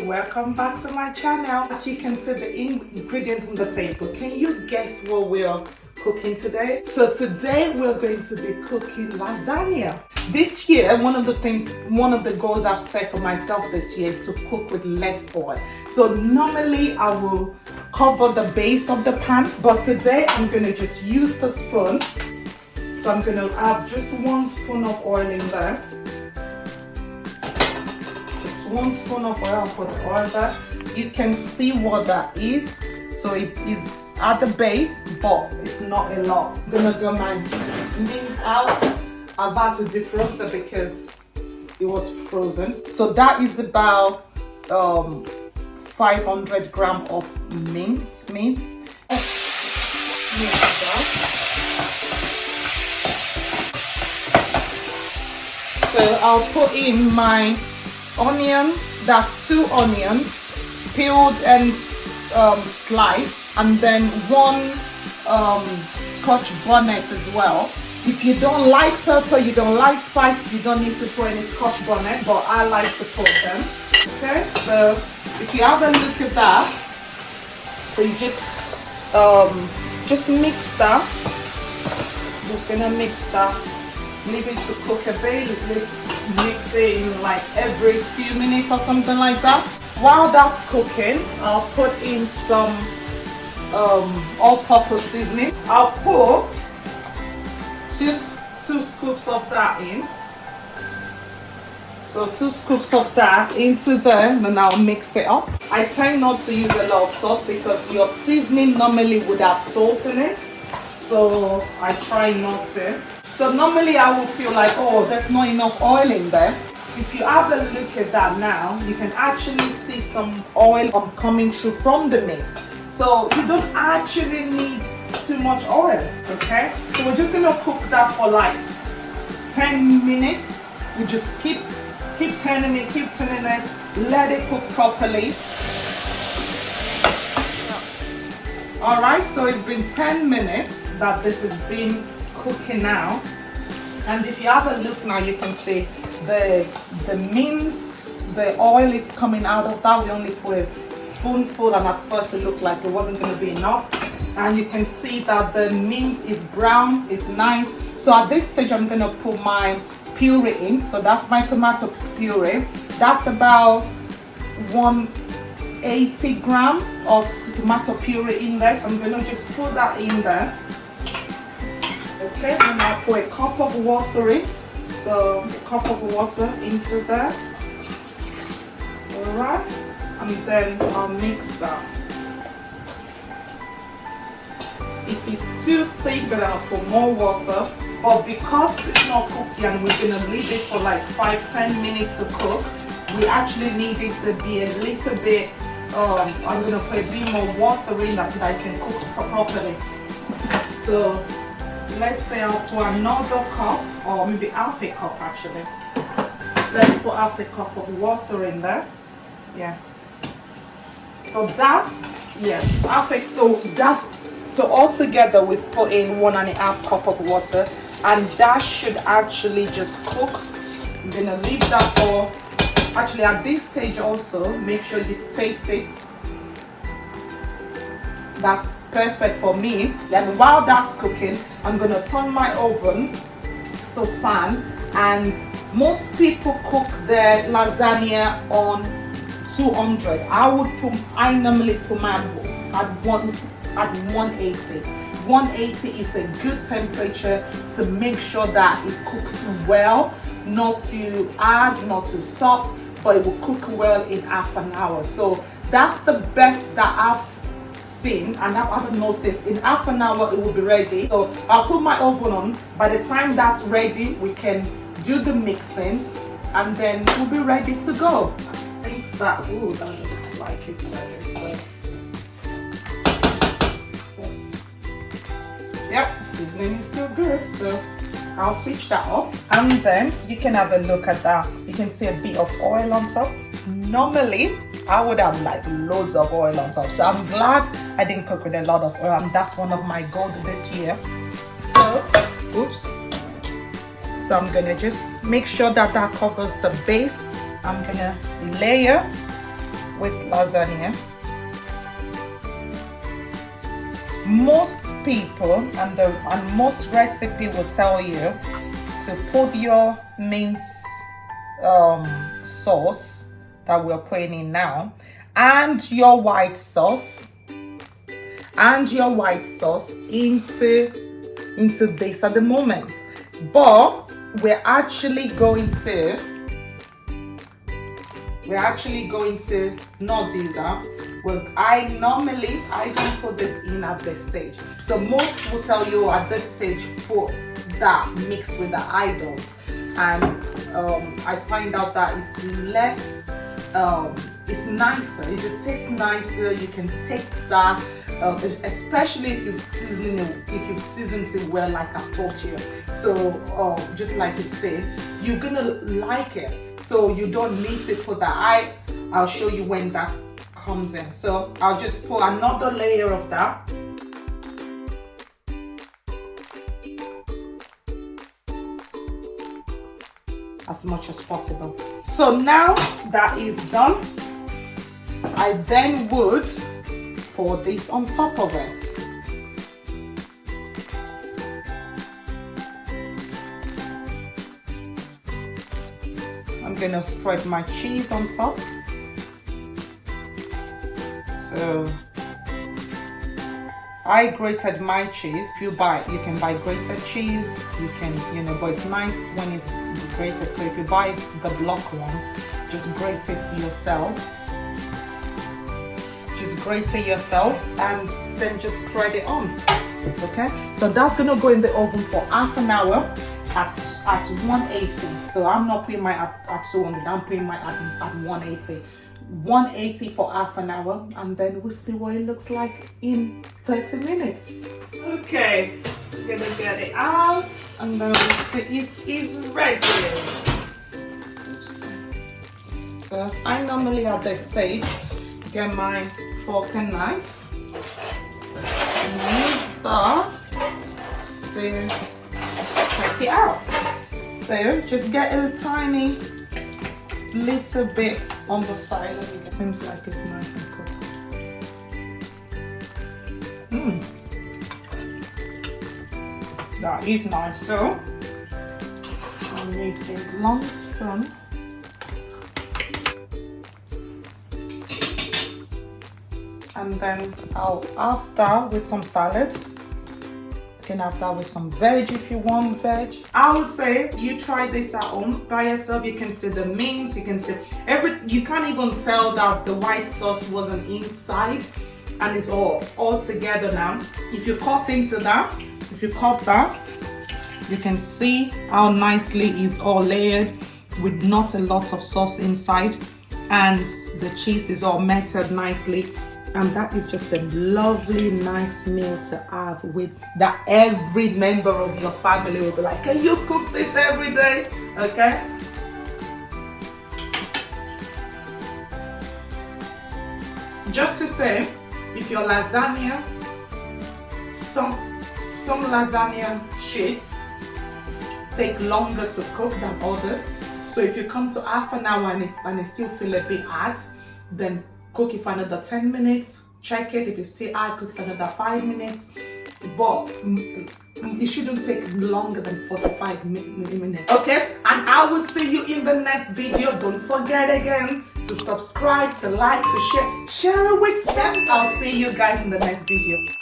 welcome back to my channel. As you can see the ingredients on the table, can you guess what we're cooking today? So today we're going to be cooking lasagna. This year, one of the goals I've set for myself this year is to cook with less oil. So normally I will cover the base of the pan, but today I'm going to just use the spoon. So I'm going to have just 1 spoon of oil in there. Just 1 spoon of oil, I'll put the oil there. You can see what that is. So it is at the base, but it's not a lot. I'm going to get my mince out. I've had to defrost it because it was frozen. So that is about 500 grams of mince meat. So I'll put in my onions. That's 2 onions, peeled and sliced, and then 1 Scotch bonnet as well. If you don't like pepper, you don't like spice, you don't need to put any Scotch bonnet, but I like to put them. Okay, so if you have a look at that, so you just mix that. Just gonna mix that. Leave it to cook a bit. Mix it in like every 2 minutes or something like that. While that's cooking, I'll put in some all-purpose seasoning. I'll put two scoops of that in. So 2 scoops of that into there, and then I'll mix it up. I tend not to use a lot of salt because your seasoning normally would have salt in it. So I try not to. So normally I would feel like, oh, there's not enough oil in there. If you have a look at that now, you can actually see some oil coming through from the meat. So you don't actually need too much oil, okay? So we're just gonna cook that for like 10 minutes. We just keep turning it, let it cook properly. All right, so it's been 10 minutes that this has been cooking now. And if you have a look now, you can see the mince, the oil is coming out of that. We only put a spoonful, and at first it looked like it wasn't going to be enough. And you can see that the mince is brown, it's nice. So at this stage, I'm going to put my puree in. So that's my tomato puree. That's about 180 grams of tomato puree in there. So I'm going to just put that in there. Okay, and I'll put a cup of water in. So a cup of water into there. Alright, and then I'll mix that. If it's too thick, then I'll put more water. But because it's not cooked yet and we're going to leave it for like 5-10 minutes to cook, we actually need it to be a little bit, I'm going to put a bit more water in that so that I can cook properly. So let's say I'll put another cup, or maybe half a cup actually. Let's put half a cup of water in there. Yeah. So that's, yeah, so altogether we've put in 1.5 cup of water, and that should actually just cook. I'm gonna leave that for, actually at this stage also, make sure you taste it. That's perfect for me. Then while that's cooking, I'm gonna turn my oven to fan, and most people cook their lasagna on 200. I normally put mine at 180. 180 is a good temperature to make sure that it cooks well, not too hard, not too soft, but it will cook well in half an hour. So that's the best that I've seen, and I've noticed in half an hour it will be ready. So I'll put my oven on. By the time that's ready, we can do the mixing, and then we'll be ready to go. I think that, ooh, that looks like it's ready. So yes. Yep, seasoning is still good. So I'll switch that off, and then you can have a look at that. You can see a bit of oil on top. Normally I would have like loads of oil on top, so I'm glad I didn't cook with a lot of oil, and that's one of my goals this year. So oops, so I'm gonna just make sure that that covers the base. I'm gonna layer with lasagna. Most people and most recipe will tell you to put your mince sauce that we're putting in now and your white sauce into this at the moment, but we're actually going to not do that. Well, I don't put this in at this stage. So most will tell you at this stage put that mixed with the idols, and I find out that it's less, it's nicer. It just tastes nicer. You can taste that, especially if you've seasoned it well, like I taught you. So just like you say, you're gonna like it. So you don't need to put that. I'll show you when that comes in. So I'll just put another layer of that. As much as possible. So now that is done, I then would pour this on top of it. I'm gonna spread my cheese on top. So I grated my cheese. You can buy grated cheese. You can, but it's nice when it's grated. So if you buy the block ones, just grate it yourself. Just grate it yourself and then just spread it on. Okay, so that's gonna go in the oven for half an hour at 180. So I'm not putting my at 200. I'm putting my at 180. 180 for half an hour, and then we'll see what it looks like in 30 minutes. Okay, I'm gonna get it out and then we'll see if it's ready. Oops. So I normally at this stage get my fork and knife and use that to take it out. So just get a tiny little bit on the side. It seems like it's nice and cooked. That is nice. So I'll need a long spoon. And then I'll have that with some salad. You can have that with some veg if you want veg. I would say you try this at home by yourself. You can see the mince, you can see you can't even tell that the white sauce wasn't inside, and it's all together now. If you cut into that, you can see how nicely it's all layered with not a lot of sauce inside, and the cheese is all melted nicely. And that is just a lovely, nice meal to have with that every member of your family will be like, can you cook this every day? Okay? Just to say, if your lasagna, some lasagna sheets take longer to cook than others. So if you come to half an hour and it still feel a bit hard, then cook it for another 10 minutes, check it. If it's still hard, cook it for another 5 minutes. But it shouldn't take longer than 45 minutes. Okay? And I will see you in the next video. Don't forget again to subscribe, to like, to share it with them. I'll see you guys in the next video.